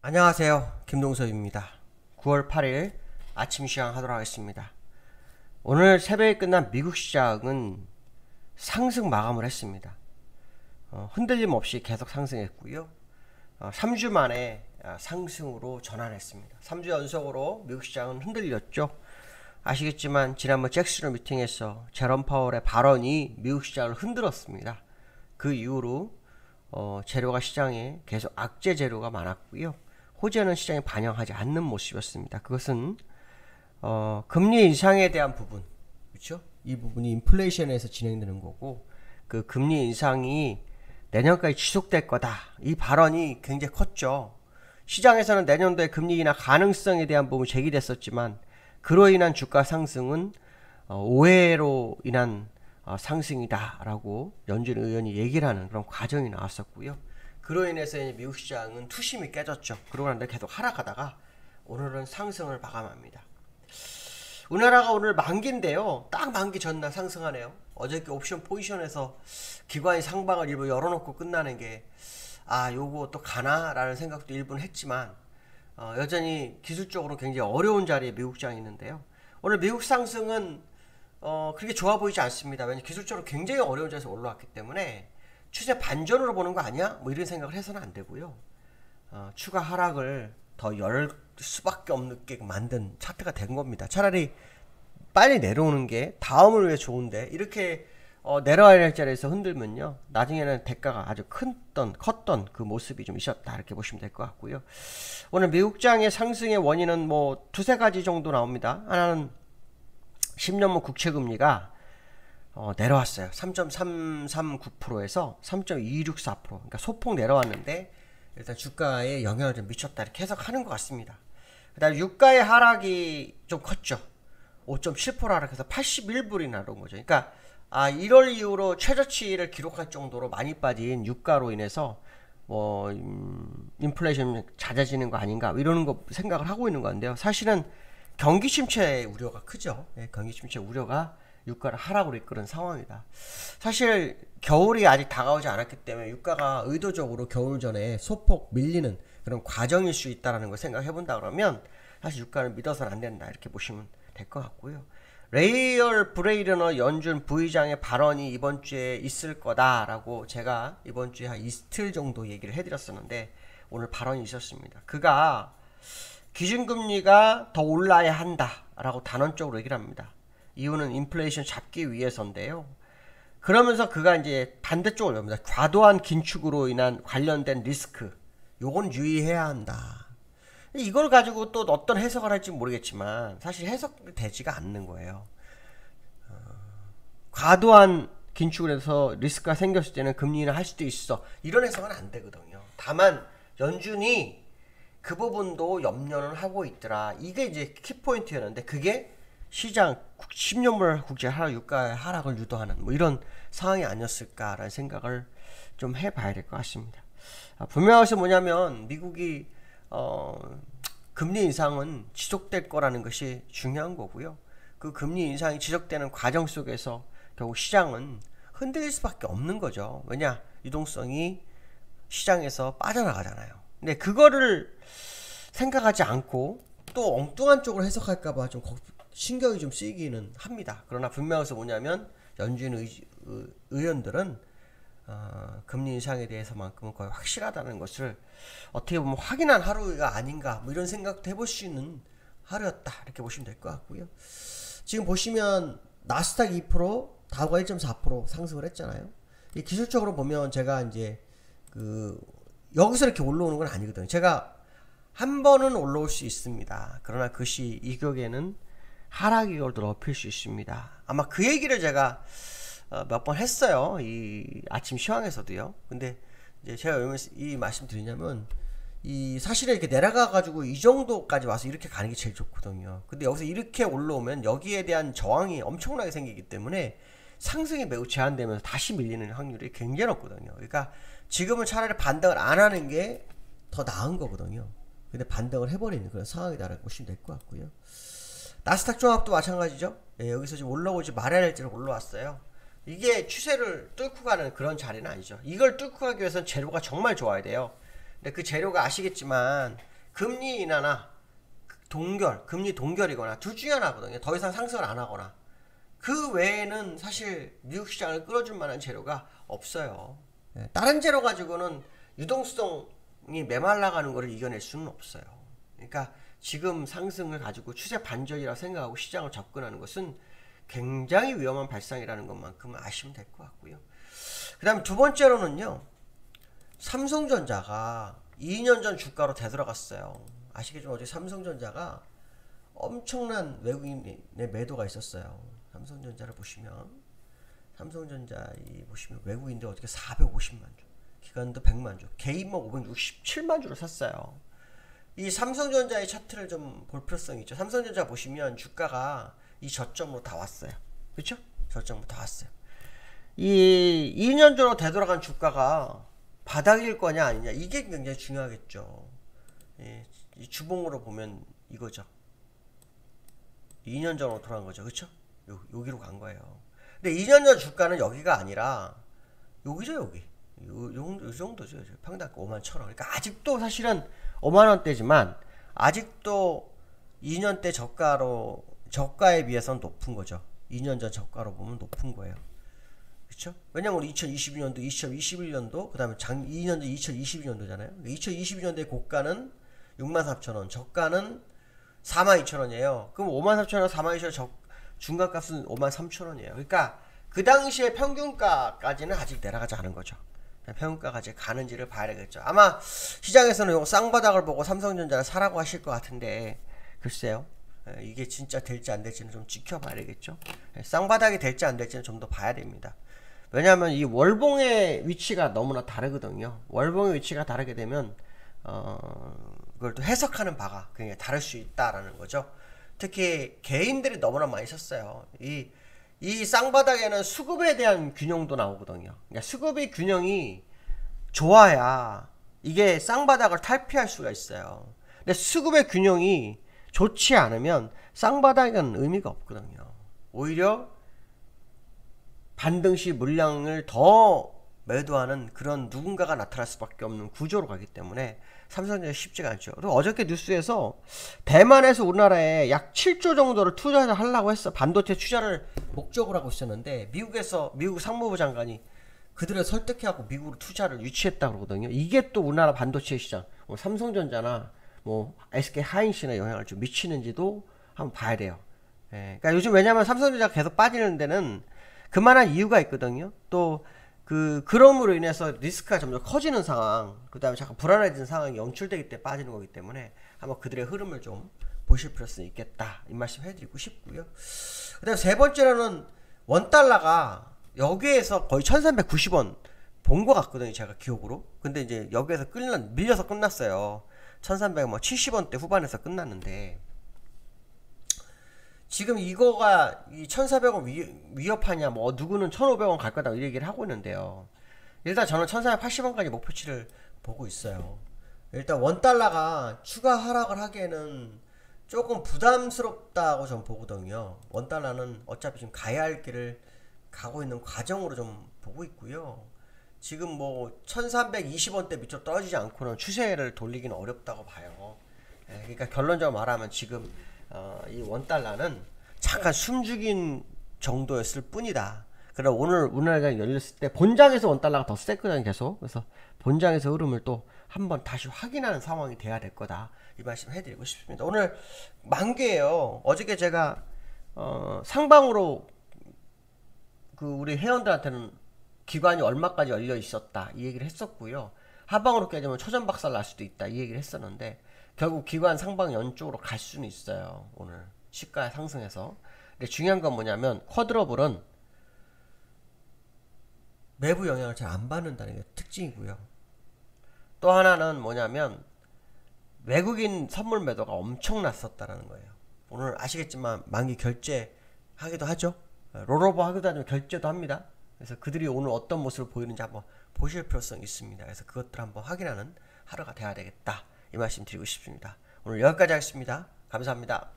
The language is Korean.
안녕하세요. 김동섭입니다. 9월 8일 아침 시황 하도록 하겠습니다. 오늘 새벽에 끝난 미국 시장은 상승 마감을 했습니다. 흔들림 없이 계속 상승했고요. 3주 만에 상승으로 전환했습니다. 3주 연속으로 미국 시장은 흔들렸죠. 아시겠지만 지난번 잭슨 미팅에서 제롬 파월의 발언이 미국 시장을 흔들었습니다. 그 이후로 재료가 시장에 계속 악재 재료가 많았고요. 호재는 시장에 반영하지 않는 모습이었습니다. 그것은 금리 인상에 대한 부분, 그렇죠? 이 부분이 인플레이션에서 진행되는 거고, 그 금리 인상이 내년까지 지속될 거다. 이 발언이 굉장히 컸죠. 시장에서는 내년도에 금리 인하 가능성에 대한 부분이 제기됐었지만, 그로 인한 주가 상승은 오해로 인한 상승이다라고 연준 의원이 얘기를 하는 그런 과정이 나왔었고요. 그로 인해서 미국 시장은 투심이 깨졌죠. 그러고 나서 계속 하락하다가 오늘은 상승을 마감합니다. 우리나라가 오늘 만기인데요. 딱 만기 전날 상승하네요. 어저께 옵션 포지션에서 기관이 상방을 일부 열어놓고 끝나는 게 요거 또 가나? 라는 생각도 일부는 했지만 여전히 기술적으로 굉장히 어려운 자리에 미국 시장이 있는데요. 오늘 미국 상승은 그렇게 좋아 보이지 않습니다. 왜냐하면 기술적으로 굉장히 어려운 자리에서 올라왔기 때문에 추세 반전으로 보는 거 아니야? 뭐 이런 생각을 해서는 안 되고요. 추가 하락을 더 열 수밖에 없게 만든 차트가 된 겁니다. 차라리 빨리 내려오는 게 다음을 위해 좋은데 이렇게 내려와야 할 자리에서 흔들면요, 나중에는 대가가 아주 컸던 그 모습이 좀 있었다, 이렇게 보시면 될 것 같고요. 오늘 미국장의 상승의 원인은 뭐 두세 가지 정도 나옵니다. 하나는 10년물 국채금리가 내려왔어요. 3.339%에서 3.264%. 그러니까 소폭 내려왔는데 일단 주가에 영향을 좀 미쳤다, 이렇게 해석하는 것 같습니다. 그 다음에 유가의 하락이 좀 컸죠. 5.7% 하락해서 81불이 나온 거죠. 그러니까 1월 이후로 최저치를 기록할 정도로 많이 빠진 유가로 인해서 인플레이션 잦아지는 거 아닌가 이러는 거 생각을 하고 있는 건데요. 사실은 경기 침체 우려가 크죠. 경기 침체 우려가 유가를 하락으로 이끄는 상황이다. 사실 겨울이 아직 다가오지 않았기 때문에 유가가 의도적으로 겨울 전에 소폭 밀리는 그런 과정일 수 있다는 걸 생각해 본다 그러면 사실 유가를 믿어서는 안 된다, 이렇게 보시면 될 것 같고요. 레이얼 브레이르너 연준 부의장의 발언이 이번 주에 있을 거다라고 제가 이번 주에 한 이틀 정도 얘기를 해드렸었는데 오늘 발언이 있었습니다. 그가 기준금리가 더 올라야 한다라고 단언적으로 얘기를 합니다. 이유는 인플레이션 잡기 위해서인데요. 그러면서 그가 이제 반대쪽을 봅니다. 과도한 긴축으로 인한 관련된 리스크, 요건 유의해야 한다. 이걸 가지고 또 어떤 해석을 할지 모르겠지만 사실 해석되지가 않는 거예요. 과도한 긴축을 해서 리스크가 생겼을 때는 금리 인하 할 수도 있어, 이런 해석은 안 되거든요. 다만 연준이 그 부분도 염려는 하고 있더라. 이게 이제 키포인트였는데 그게 시장 10년물 국제 하락 유가의 하락을 유도하는 뭐 이런 상황이 아니었을까라는 생각을 좀 해봐야 될 것 같습니다. 분명한 것은 뭐냐면 미국이 금리 인상은 지속될 거라는 것이 중요한 거고요. 그 금리 인상이 지속되는 과정 속에서 결국 시장은 흔들릴 수밖에 없는 거죠. 왜냐, 유동성이 시장에서 빠져나가잖아요. 근데 그거를 생각하지 않고 또 엉뚱한 쪽으로 해석할까봐 좀 신경이 좀 쓰이기는 합니다. 그러나 분명한 것은 뭐냐면 연준 의원들은 금리 인상에 대해서만큼은 거의 확실하다는 것을 어떻게 보면 확인한 하루가 아닌가, 뭐 이런 생각도 해볼 수 있는 하루였다, 이렇게 보시면 될 것 같고요. 지금 보시면 나스닥 2%, 다우가 1.4% 상승을 했잖아요. 이 기술적으로 보면 제가 이제 여기서 이렇게 올라오는 건 아니거든요. 제가 한 번은 올라올 수 있습니다. 그러나 그것이 이 격에는 하락 이걸도 높일 수 있습니다. 아마 그 얘기를 제가 몇 번 했어요. 이 아침 시황에서도요. 근데 이제 제가 왜 이 말씀 드리냐면 사실은 이렇게 내려가가지고 이 정도까지 와서 이렇게 가는 게 제일 좋거든요. 근데 여기서 이렇게 올라오면 여기에 대한 저항이 엄청나게 생기기 때문에 상승이 매우 제한되면서 다시 밀리는 확률이 굉장히 높거든요. 그러니까 지금은 차라리 반등을 안 하는 게 더 나은 거거든요. 근데 반등을 해버리는 그런 상황이다라고 보시면 될 것 같고요. 나스닥 종합도 마찬가지죠. 여기서 지금 올라오지 말아야 할 때로 올라왔어요. 이게 추세를 뚫고 가는 그런 자리는 아니죠. 이걸 뚫고 가기 위해서는 재료가 정말 좋아야 돼요. 근데 그 재료가 아시겠지만 금리 인하나 금리 동결이거나 둘 중에 하나거든요. 더 이상 상승을 안 하거나. 그 외에는 사실 미국 시장을 끌어줄 만한 재료가 없어요. 다른 재료 가지고는 유동성이 메말라가는 것을 이겨낼 수는 없어요. 그러니까 지금 상승을 가지고 추세 반전이라고 생각하고 시장을 접근하는 것은 굉장히 위험한 발상이라는 것만큼 아시면 될 것 같고요. 그 다음에 두 번째로는요, 삼성전자가 2년 전 주가로 되돌아갔어요. 아시겠지만 어제 삼성전자가 엄청난 외국인의 매도가 있었어요. 삼성전자를 보시면 외국인들 어떻게 450만 주, 기관도 100만 주, 개인만 567만 주를 샀어요. 이 삼성전자의 차트를 좀 볼 필요성이 있죠. 삼성전자 보시면 주가가 이 저점으로 다 왔어요. 그렇죠? 저점으로 다 왔어요. 이 2년 전으로 되돌아간 주가가 바닥일 거냐 아니냐, 이게 굉장히 중요하겠죠. 이 주봉으로 보면 이거죠. 2년 전으로 돌아간 거죠. 그렇죠? 여기로 간 거예요. 근데 2년 전 주가는 여기가 아니라 여기죠. 여기 요 정도죠. 평당 51,000원. 그러니까 아직도 사실은 50,000원대지만 아직도 2년 때 저가에 비해서는 높은 거죠. 2년 전 저가로 보면 높은 거예요. 그렇죠? 왜냐면 우리 2022년도, 2021년도, 그 다음에 2년 전 2022년도잖아요. 2022년도의 고가는 63,000원, 저가는 42,000원이에요. 그럼 53,000원, 42,000원 중간값은 53,000원이에요. 그러니까 그 당시에 평균가까지는 아직 내려가지 않은 거죠. 평균가까지 가는지를 봐야 되겠죠. 아마 시장에서는 이거 쌍바닥을 보고 삼성전자를 사라고 하실 것 같은데, 글쎄요. 이게 진짜 될지 안 될지는 좀 지켜봐야 되겠죠. 쌍바닥이 될지 안 될지는 좀 더 봐야 됩니다. 왜냐하면 이 월봉의 위치가 너무나 다르거든요. 월봉의 위치가 다르게 되면 그걸 또 해석하는 바가 굉장히 다를 수 있다라는 거죠. 특히 개인들이 너무나 많이 썼어요. 이 쌍바닥에는 수급에 대한 균형도 나오거든요. 그러니까 수급의 균형이 좋아야 이게 쌍바닥을 탈피할 수가 있어요. 근데 수급의 균형이 좋지 않으면 쌍바닥은 의미가 없거든요. 오히려 반등시 물량을 더 매도하는 그런 누군가가 나타날 수밖에 없는 구조로 가기 때문에 삼성전자 쉽지가 않죠. 그리고 어저께 뉴스에서 대만에서 우리나라에 약 7조 정도를 투자를 하려고 했어. 반도체 투자를 목적으로 하고 있었는데 미국 상무부 장관이 그들을 설득해갖고 미국으로 투자를 유치했다 그러거든요. 이게 또 우리나라 반도체 시장, 뭐 삼성전자나 뭐 SK 하이닉스나 영향을 좀 미치는지도 한번 봐야 돼요. 그러니까 요즘 왜냐면 삼성전자가 계속 빠지는 데는 그만한 이유가 있거든요. 또 그럼으로 인해서 리스크가 점점 커지는 상황, 그 다음에 잠깐 불안해지는 상황이 연출되기 때문에 빠지는 거기 때문에 한번 그들의 흐름을 좀 보실 필요성이 있겠다, 이 말씀 해드리고 싶고요. 그 다음에 세 번째로는 원달러가 여기에서 거의 1390원 본 것 같거든요, 제가 기억으로. 근데 이제 여기에서 밀려서 끝났어요. 1370원대 후반에서 끝났는데, 지금 이거가 이 1400원 위협하냐, 뭐 누구는 1500원 갈 거다 이 얘기를 하고 있는데요. 일단 저는 1480원까지 목표치를 보고 있어요. 일단 원달러가 추가 하락을 하기에는 조금 부담스럽다고 전 보거든요. 원달러는 어차피 지금 가야 할 길을 가고 있는 과정으로 좀 보고 있고요. 지금 뭐 1320원대 밑으로 떨어지지 않고는 추세를 돌리기는 어렵다고 봐요. 그러니까 결론적으로 말하면 지금 이 원달러는 잠깐 숨죽인 정도였을 뿐이다. 그러나 오늘 우리나라가 열렸을 때 본장에서 원달러가 더 셌거든요, 계속. 그래서 본장에서 흐름을 또 한번 다시 확인하는 상황이 돼야 될 거다, 이 말씀 해드리고 싶습니다. 오늘 만개예요. 어저께 제가 상방으로 우리 회원들한테는 기관이 얼마까지 열려 있었다, 이 얘기를 했었고요. 하방으로 깨지면 초전박살 날 수도 있다, 이 얘기를 했었는데 결국 기관 상방 연쪽으로 갈 수는 있어요. 오늘 시가 상승해서. 근데 중요한 건 뭐냐면 쿼드러블은 내부 영향을 잘 안 받는다는 게 특징이고요. 또 하나는 뭐냐면 외국인 선물 매도가 엄청났었다라는 거예요. 오늘 아시겠지만 만기 결제하기도 하죠. 롤오버 하기도 하지만 결제도 합니다. 그래서 그들이 오늘 어떤 모습을 보이는지 한번 보실 필요성이 있습니다. 그래서 그것들을 한번 확인하는 하루가 돼야 되겠다, 이 말씀 드리고 싶습니다. 오늘 여기까지 하겠습니다. 감사합니다.